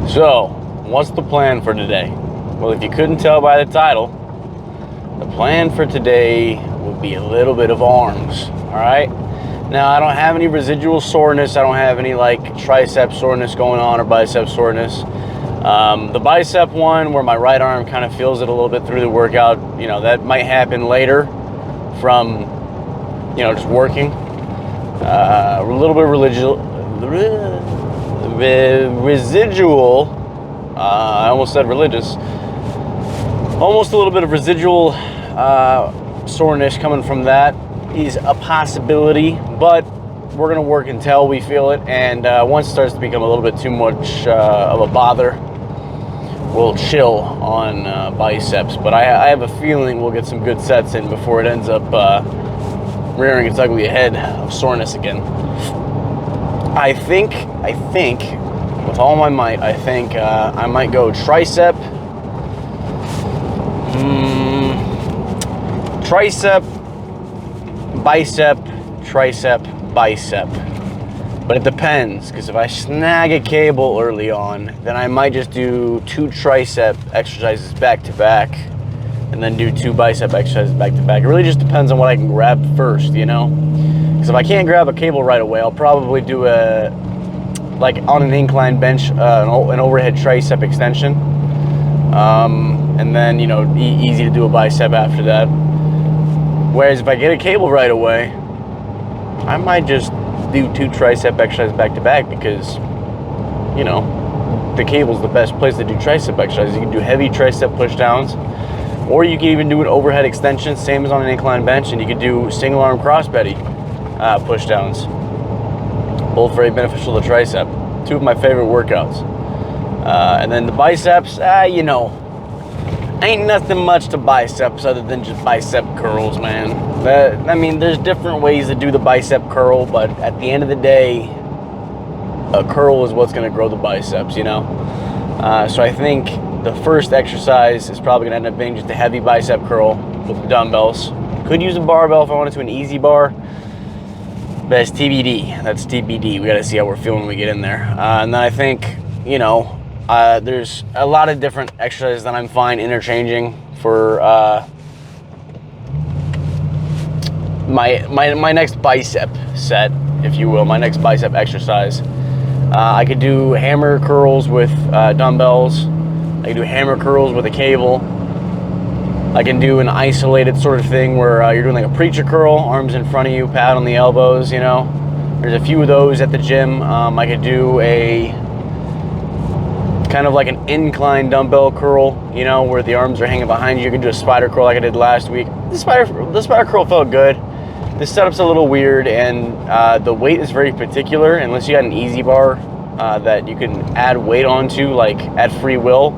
So, what's the plan for today? Well, if you couldn't tell by the title, the plan for today would be a little bit of arms, all right? Now, I don't have any residual soreness. I don't have any like tricep soreness going on or bicep soreness. The bicep one, where my right arm kind of feels it a little bit through the workout, you know, that might happen later from, you know, just working. A little bit of residual, I almost said religious, almost a little bit of residual soreness coming from that is a possibility, but we're gonna work until we feel it, and once it starts to become a little bit too much of a bother, we'll chill on biceps. But I have a feeling we'll get some good sets in before it ends up rearing its ugly head of soreness again. I think, with all my might, I think I might go tricep, tricep, bicep, tricep, bicep. But it depends, because if I snag a cable early on, then I might just do 2 tricep exercises back to back, and then do 2 bicep exercises back to back. It really just depends on what I can grab first, you know? Because if I can't grab a cable right away, I'll probably do like on an incline bench, an overhead tricep extension. And then, you know, easy to do a bicep after that. Whereas if I get a cable right away, I might just do 2 tricep exercises back to back, because, you know, the cable's the best place to do tricep exercises. You can do heavy tricep pushdowns, or you can even do an overhead extension, same as on an incline bench, and you can do single arm crossbody pushdowns. Both very beneficial to the tricep. 2 of my favorite workouts. And then the biceps, you know, ain't nothing much to biceps other than just bicep curls, man. I mean, there's different ways to do the bicep curl, but at the end of the day, a curl is what's gonna grow the biceps, you know? So I think the first exercise is probably gonna end up being just a heavy bicep curl with the dumbbells. Could use a barbell if I wanted to, an easy bar. But it's TBD, that's TBD. We gotta see how we're feeling when we get in there. And then I think, you know, there's a lot of different exercises that I'm fine interchanging for my next bicep set, if you will, my next bicep exercise. I could do hammer curls with dumbbells. I can do hammer curls with a cable. I can do an isolated sort of thing where you're doing like a preacher curl, arms in front of you, pad on the elbows, you know. There's a few of those at the gym. I could do a kind of like an incline dumbbell curl, you know, where the arms are hanging behind you. You can do a spider curl like I did last week. The spider curl felt good. This setup's a little weird, and the weight is very particular, unless you got an easy bar that you can add weight onto, like at free will,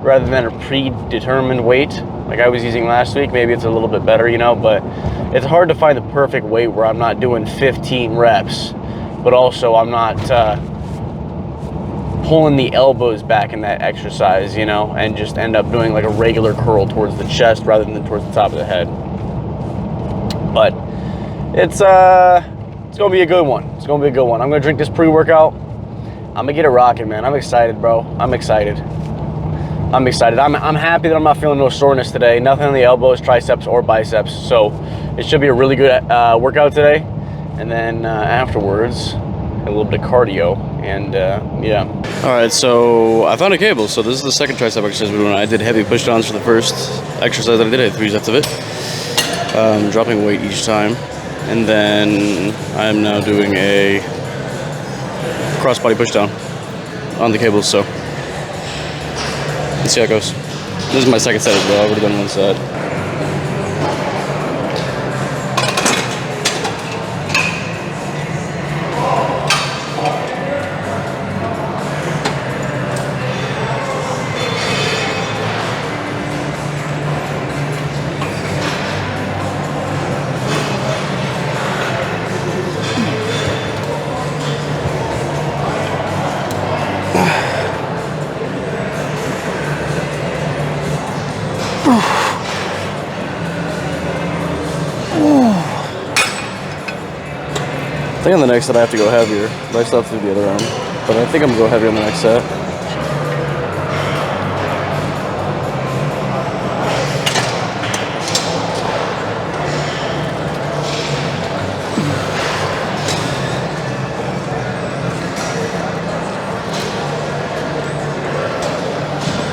rather than a predetermined weight like I was using last week. Maybe it's a little bit better, you know, but it's hard to find the perfect weight where I'm not doing 15 reps, but also I'm not pulling the elbows back in that exercise, you know, and just end up doing like a regular curl towards the chest rather than towards the top of the head. But it's gonna be a good one. It's gonna be a good one. I'm gonna drink this pre-workout. I'm gonna get it rocking, man. I'm excited, bro. I'm excited. I'm happy that I'm not feeling no soreness today. Nothing on the elbows, triceps, or biceps. So it should be a really good workout today. And then afterwards, a little bit of cardio, and yeah. All right, so I found a cable. So this is the second tricep exercise we're doing. I did heavy pushdowns for the first exercise that I did. I had 3 sets of it, dropping weight each time. And then I'm now doing a crossbody pushdown on the cables, so let's see how it goes. This is my second set as well. I've already done 1 set. I think on the next set I have to go heavier, but I still have to do the other arm. But I think I'm going to go heavier on the next set.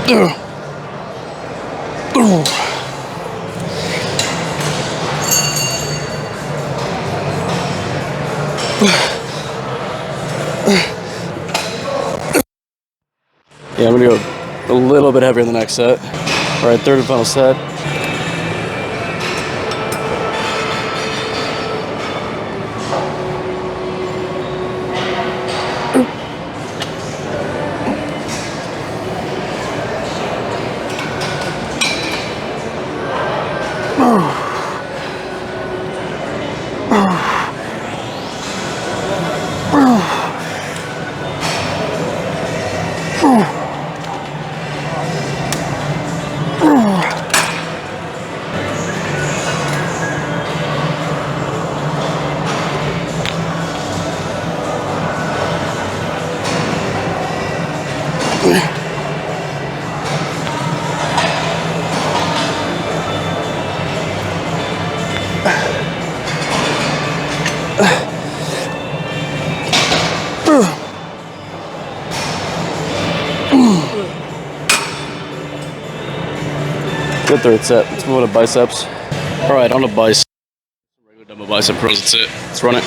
Yeah, I'm gonna go a little bit heavier in the next set. All right, third and final set. Good third set. Let's move on to biceps. All right, on to biceps. Regular dumbbell bicep curls. That's it. Let's run it.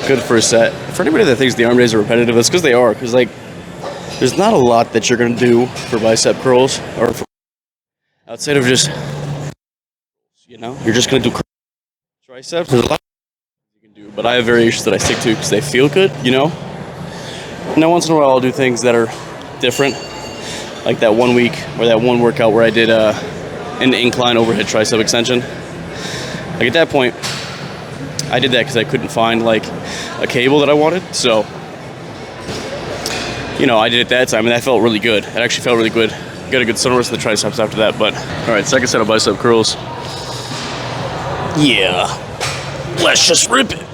Good first set. For anybody that thinks the arm days are repetitive, it's because they are. Because like, there's not a lot that you're gonna do for bicep curls, or for, outside of just, you know, you're just gonna do triceps. There's a lot you can do, but I have variations that I stick to because they feel good, you know. Now once in a while I'll do things that are different, like that 1 week or that one workout where I did an incline overhead tricep extension. Like at that point, I did that because I couldn't find like a cable that I wanted. So, you know, I did it that time and that felt really good. It actually felt really good. Got a good sunrise of the triceps after that. But all right, second set of bicep curls. Yeah, let's just rip it.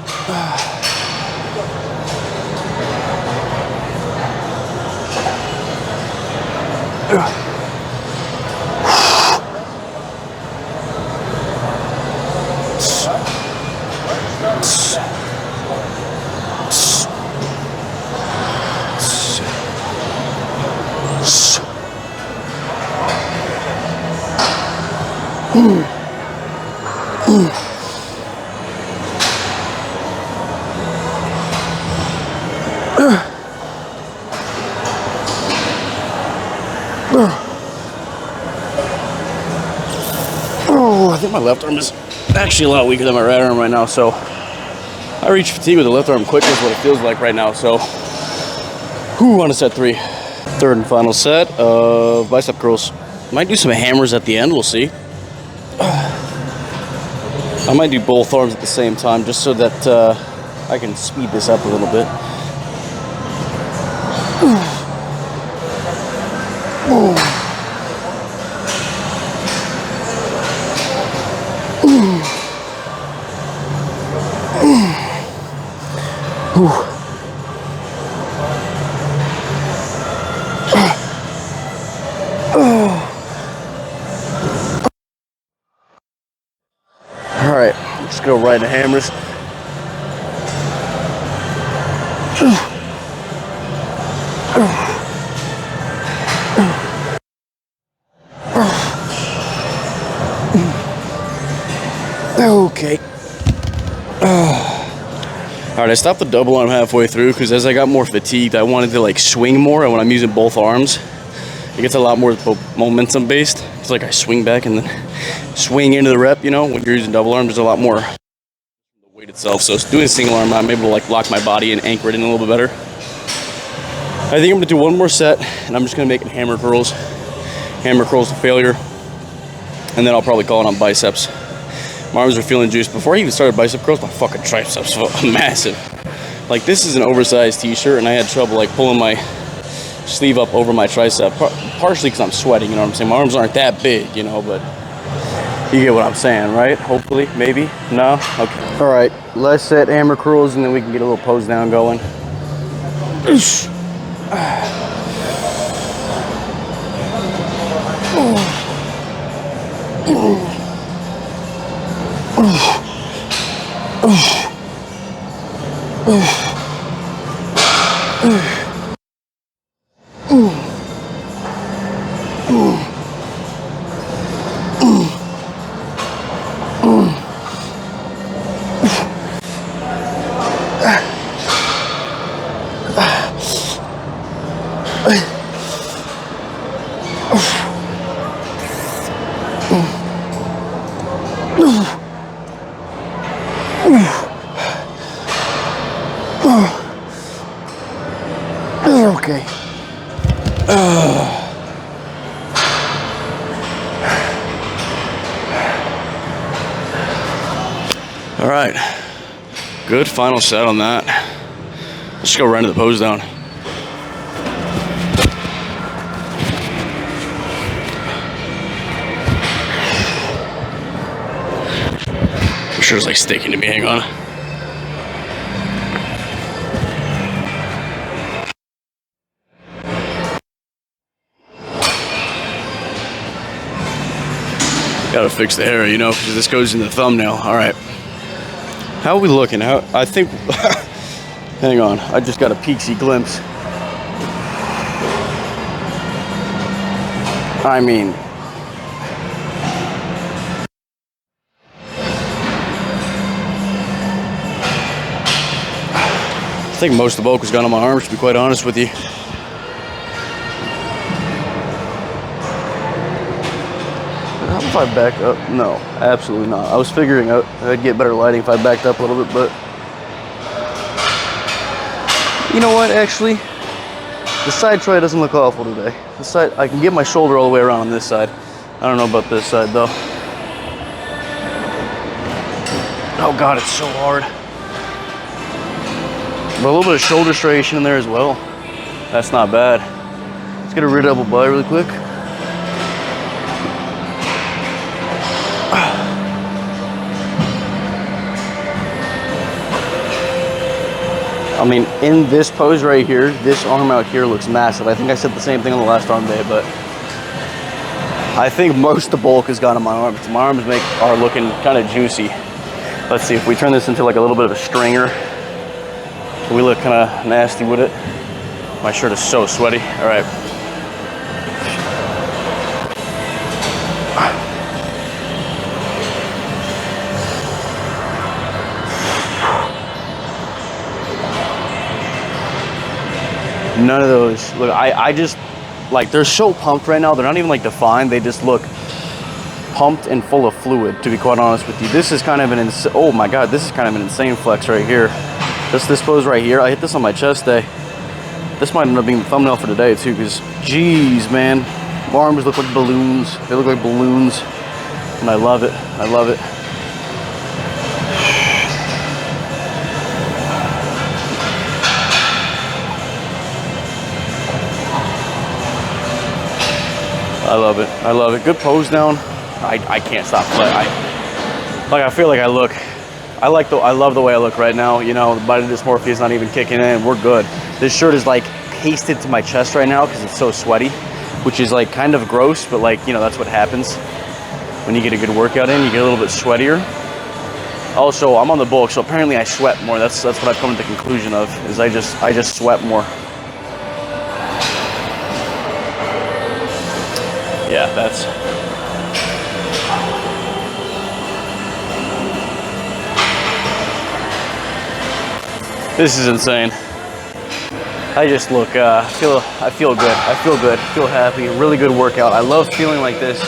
Oh, I think my left arm is actually a lot weaker than my right arm right now, so I reach fatigue with the left arm quicker is what it feels like right now. So, on to set 3. Third and final set of bicep curls. Might do some hammers at the end, we'll see. I might do both arms at the same time just so that I can speed this up a little bit. All right, let's go right into hammers. Okay. All right, I stopped the double arm halfway through because as I got more fatigued, I wanted to like swing more, and when I'm using both arms, It gets a lot more momentum based. It's like I swing back and then swing into the rep, you know. When you're using double arm, there's a lot more the weight itself. So doing a single arm, I'm able to like lock my body and anchor it in a little bit better. I think I'm gonna do one more set, and I'm just gonna make it hammer curls to failure, and then I'll probably call it on biceps. My arms are feeling juiced. Before I even started bicep curls, my fucking triceps felt massive. Like, this is an oversized t-shirt, and I had trouble like pulling my sleeve up over my tricep, partially because I'm sweating, you know what I'm saying? My arms aren't that big, you know, but you get what I'm saying, right? Hopefully, maybe, no? Okay. All right, let's set hammer curls, and then we can get a little pose down going. Okay. All right. Good final set on that. Let's just go right into the pose down. I'm sure it's like sticking to me. Hang on. Gotta fix the hair, you know, because this goes in the thumbnail. All right. How are we looking? I think, hang on, I just got a peeksy glimpse. I mean, I think most of the bulk was gone on my arms, to be quite honest with you. How if I back up? No, absolutely not. I was figuring out I'd get better lighting if I backed up a little bit, but you know what, actually, the side try doesn't look awful today. The side, I can get my shoulder all the way around on this side. I don't know about this side though. Oh God, it's so hard. But a little bit of shoulder striation in there as well. That's not bad. Let's get a rear double by really quick. I mean, in this pose right here, this arm out here looks massive. I think I said the same thing on the last arm day, but I think most of the bulk has gone on my arms. My arms are looking kind of juicy. Let's see if we turn this into like a little bit of a stringer. We look kind of nasty with it. My shirt is so sweaty. All right. None of those. Look, I just, like, they're so pumped right now. They're not even like defined. They just look pumped and full of fluid, to be quite honest with you. This is kind of an oh my God, this is kind of an insane flex right here. This pose right here, I hit this on my chest day. This might end up being the thumbnail for today too, because geez, man, my arms look like balloons. They look like balloons, and I love it. I love it. I love it. I love it. Good pose down. I can't stop playing. I feel like I look. I love the way I look right now. You know, the body dysmorphia is not even kicking in. We're good. This shirt is like pasted to my chest right now because it's so sweaty, which is like kind of gross, but like, you know, that's what happens when you get a good workout in. You get a little bit sweatier. Also, I'm on the bulk, so apparently I sweat more. That's what I've come to the conclusion of, is I just sweat more. Yeah, that's... This is insane. I just look, I feel good. I feel happy. Really good workout. I love feeling like this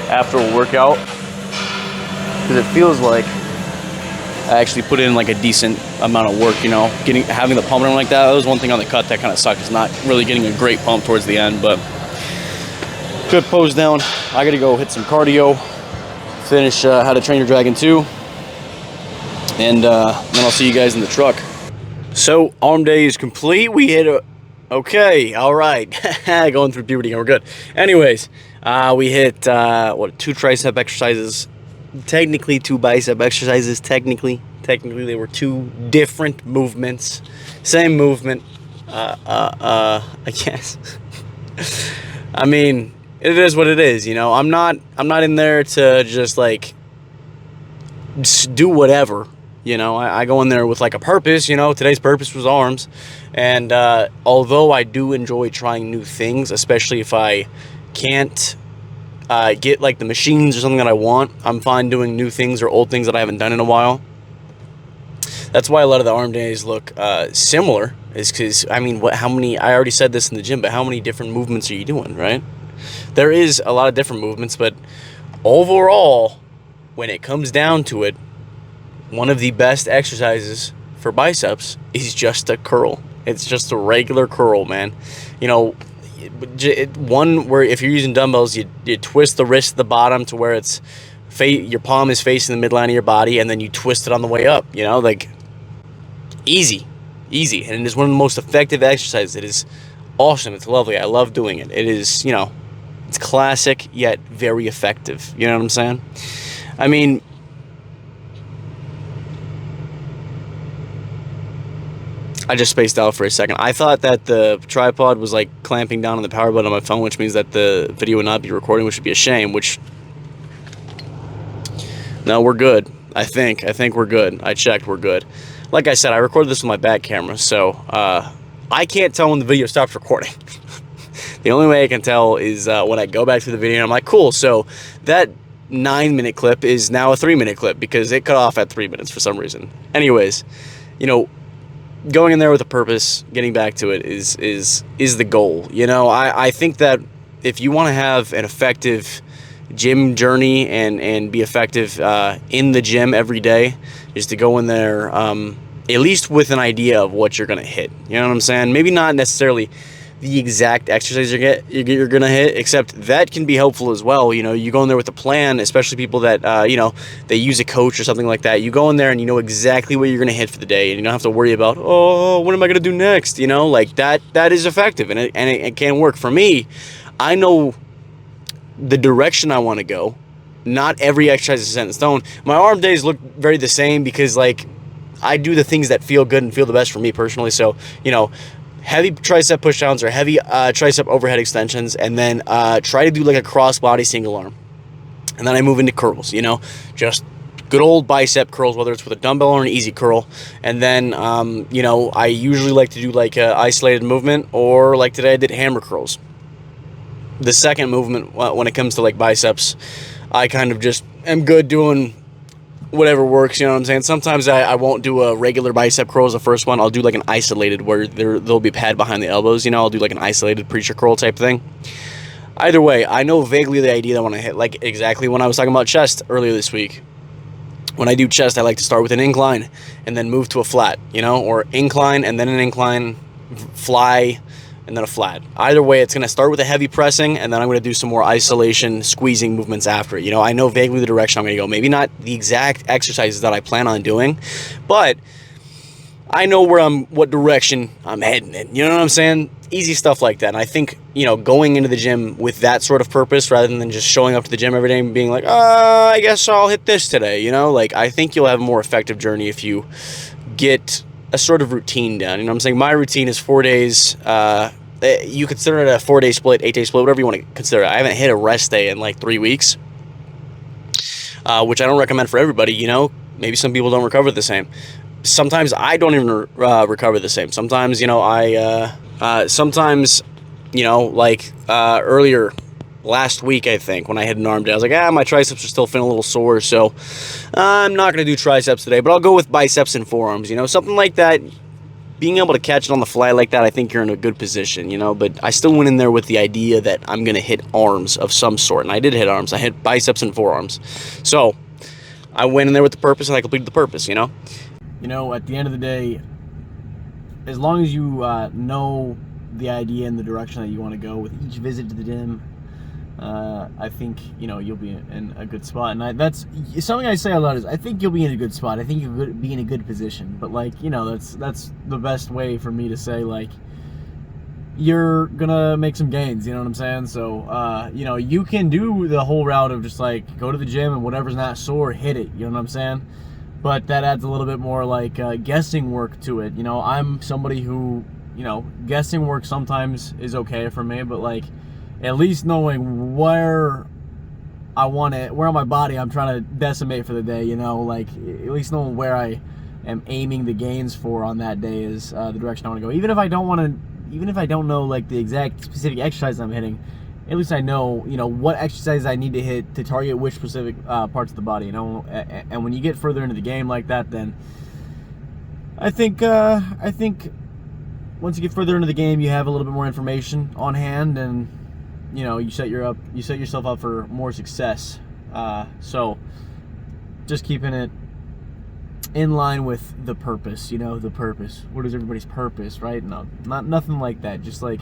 after a workout because it feels like I actually put in like a decent amount of work, you know, having the pump on like that. That was one thing on the cut that kind of sucked, is not really getting a great pump towards the end, but good pose down. I gotta go hit some cardio, finish How to Train Your Dragon 2, and then I'll see you guys in the truck. So arm day is complete. We hit a, okay, all right. Going through puberty and we're good. Anyways, we hit 2 tricep exercises. Technically 2 bicep exercises. Technically they were 2 different movements. Same movement. I guess. I mean, it is what it is, you know. I'm not in there to just like do whatever, you know. I go in there with like a purpose, you know. Today's purpose was arms, and although I do enjoy trying new things, especially if I can't get like the machines or something that I want, I'm fine doing new things or old things that I haven't done in a while. That's why a lot of the arm days look similar, is because, I mean, how many, I already said this in the gym, but how many different movements are you doing, right? There is a lot of different movements, but overall, when it comes down to it, one of the best exercises for biceps is just a curl. It's just a regular curl, man. You know, one where if you're using dumbbells, you twist the wrist at the bottom to where it's your palm is facing the midline of your body, and then you twist it on the way up, you know, like easy, and it is one of the most effective exercises. It is awesome. It's lovely. I love doing it. It is, you know, it's classic yet very effective. You know what I'm saying? I mean, I just spaced out for a second. I thought that the tripod was like clamping down on the power button on my phone, which means that the video would not be recording, which would be a shame, which, no, we're good. I think we're good. I checked, we're good. Like I said, I recorded this with my back camera, so I can't tell when the video stops recording. The only way I can tell is when I go back to the video and I'm like, cool, so that 9-minute clip is now a 3-minute clip because it cut off at 3 minutes for some reason. Anyways, you know, going in there with a purpose, getting back to it is the goal. You know, I think that if you want to have an effective gym journey and be effective in the gym every day, is to go in there at least with an idea of what you're gonna hit. You know what I'm saying? Maybe not necessarily the exact exercise you're gonna hit, except that can be helpful as well. You know, you go in there with a plan, especially people that you know, they use a coach or something like that. You go in there and you know exactly what you're gonna hit for the day, and you don't have to worry about, oh, what am I gonna do next? You know, like that is effective, and it can work. For me, I know the direction I want to go. Not every exercise is set in stone. My arm days look very the same because like I do the things that feel good and feel the best for me personally. So, you know, heavy tricep pushdowns or heavy tricep overhead extensions, and then try to do like a cross body single arm, and then I move into curls. You know, just good old bicep curls, whether it's with a dumbbell or an easy curl. And then you know, I usually like to do like a isolated movement, or like today I did hammer curls. The second movement, when it comes to like biceps, I kind of just am good doing whatever works, you know what I'm saying? Sometimes I won't do a regular bicep curl as the first one. I'll do like an isolated where there'll be pad behind the elbows, you know. I'll do like an isolated preacher curl type thing. Either way, I know vaguely the idea that I want to hit, like exactly when I was talking about chest earlier this week. When I do chest, I like to start with an incline and then move to a flat, you know, or incline and then an incline, fly, and then a flat. Either way, it's going to start with a heavy pressing, and then I'm going to do some more isolation, squeezing movements after it. You know, I know vaguely the direction I'm going to go. Maybe not the exact exercises that I plan on doing, but I know what direction I'm heading in. You know what I'm saying? Easy stuff like that. And I think, you know, going into the gym with that sort of purpose, rather than just showing up to the gym every day and being like, I guess I'll hit this today, you know? Like, I think you'll have a more effective journey if you get a sort of routine down. You know what I'm saying? My routine is 4 days. You consider it a 4-day split, 8-day split, whatever you want to consider it. I haven't hit a rest day in like 3 weeks, which I don't recommend for everybody. You know, maybe some people don't recover the same. Sometimes I don't even recover the same. Sometimes, you know, sometimes, you know, like earlier last week, I think, when I had an arm day, I was like, my triceps are still feeling a little sore, so I'm not going to do triceps today, but I'll go with biceps and forearms, you know, something like that. being able to catch it on the fly like that, I think you're in a good position, you know. But I still went in there with the idea that I'm going to hit arms of some sort. And I did hit arms. I hit biceps and forearms. So I went in there with the purpose, and I completed the purpose, you know. You know, at the end of the day, as long as you know the idea and the direction that you want to go with each visit to the gym, I think, you know, you'll be in a good spot. And that's something I say a lot, is I think you'll be in a good spot. I think you'll be in a good position. But, like, you know, that's the best way for me to say, like, you're gonna make some gains, you know what I'm saying? So, you know, you can do the whole route of just, like, go to the gym and whatever's not sore, hit it, you know what I'm saying? But that adds a little bit more, like, guessing work to it. You know, I'm somebody who, you know, guessing work sometimes is okay for me, but, like, at least knowing where I want it, where on my body I'm trying to decimate for the day, you know, like, at least knowing where I am aiming the gains for on that day is the direction I want to go. Even if I don't know, like, the exact specific exercise I'm hitting, at least I know, you know, what exercise I need to hit to target which specific parts of the body, you know. And when you get further into the game like that, then I think once you get further into the game, you have a little bit more information on hand, and, you know, you set yourself up for more success. So just keeping it in line with the purpose, you know, the purpose. What is everybody's purpose, right? No, nothing like that. Just, like,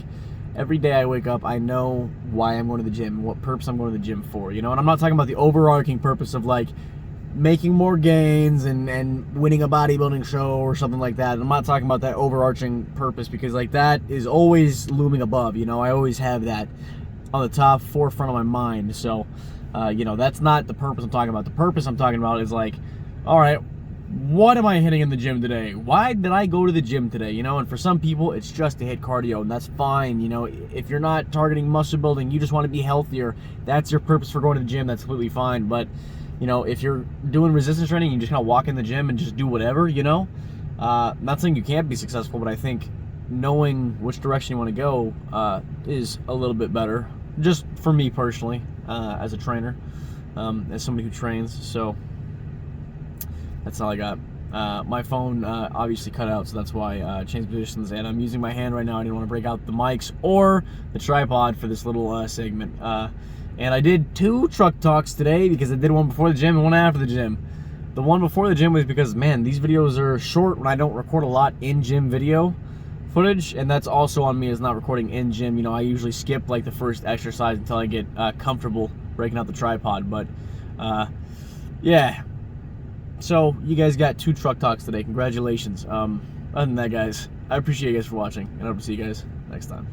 every day I wake up, I know why I'm going to the gym, what purpose I'm going to the gym for, you know? And I'm not talking about the overarching purpose of, like, making more gains and winning a bodybuilding show or something like that. I'm not talking about that overarching purpose, because, like, that is always looming above, you know? I always have that on the top forefront of my mind. So, you know, that's not the purpose I'm talking about. The purpose I'm talking about is, like, all right, what am I hitting in the gym today? Why did I go to the gym today? You know, and for some people, it's just to hit cardio, and that's fine. You know, if you're not targeting muscle building, you just want to be healthier, that's your purpose for going to the gym, that's completely fine. But, you know, if you're doing resistance training, you just kind of walk in the gym and just do whatever, you know? Not saying you can't be successful, but I think knowing which direction you want to go is a little bit better, just for me personally, as a trainer, as somebody who trains. So that's all I got. My phone obviously cut out, so that's why I changed positions, and I'm using my hand right now. I didn't want to break out the mics or the tripod for this little segment. And I did 2 truck talks today, because I did one before the gym and one after the gym. The one before the gym was because, man, these videos are short when I don't record a lot in gym video footage, and that's also on me as not recording in gym. You know, I usually skip, like, the first exercise until I get comfortable breaking out the tripod. But yeah. So, you guys got 2 truck talks today. Congratulations. Other than that, guys, I appreciate you guys for watching, and I hope to see you guys next time.